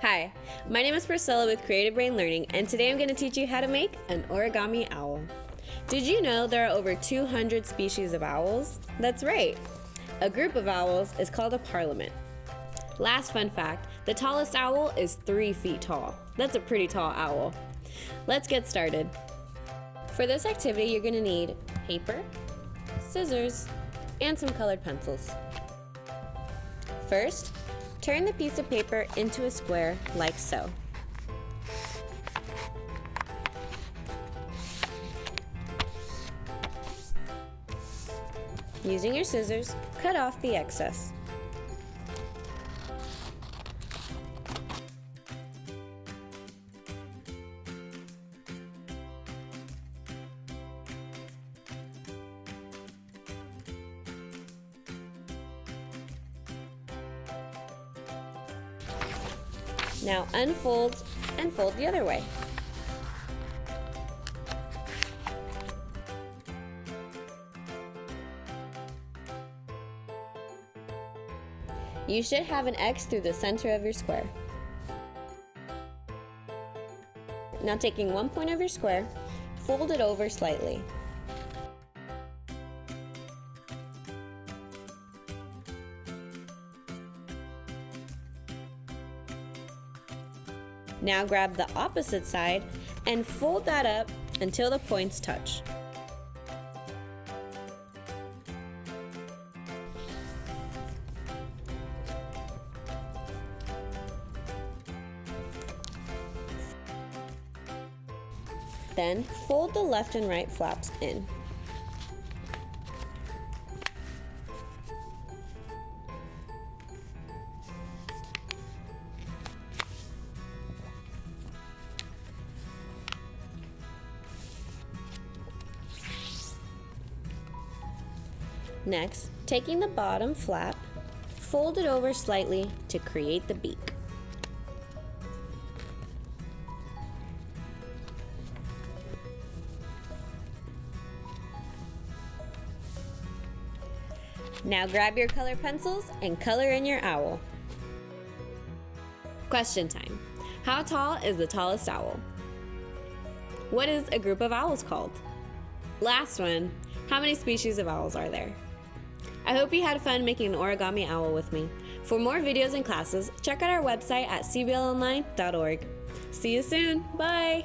Hi, my name is Priscilla with Creative Brain Learning, and today I'm going to teach you how to make an origami owl. Did you know there are over 200 species of owls? That's right. A group of owls is called a parliament. Last fun fact, the tallest owl is 3 feet tall. That's a pretty tall owl. Let's get started. For this activity, you're going to need paper, scissors, and some colored pencils. First, turn the piece of paper into a square like so. Using your scissors, cut off the excess. Now unfold and fold the other way. You should have an X through the center of your square. Now taking one point of your square, fold it over slightly. Now grab the opposite side and fold that up until the points touch. Then fold the left and right flaps in. Next, taking the bottom flap, fold it over slightly to create the beak. Now grab your color pencils and color in your owl. Question time. How tall is the tallest owl? What is a group of owls called? Last one. How many species of owls are there? I hope you had fun making an origami owl with me. For more videos and classes, check out our website at cblonline.org. See you soon. Bye!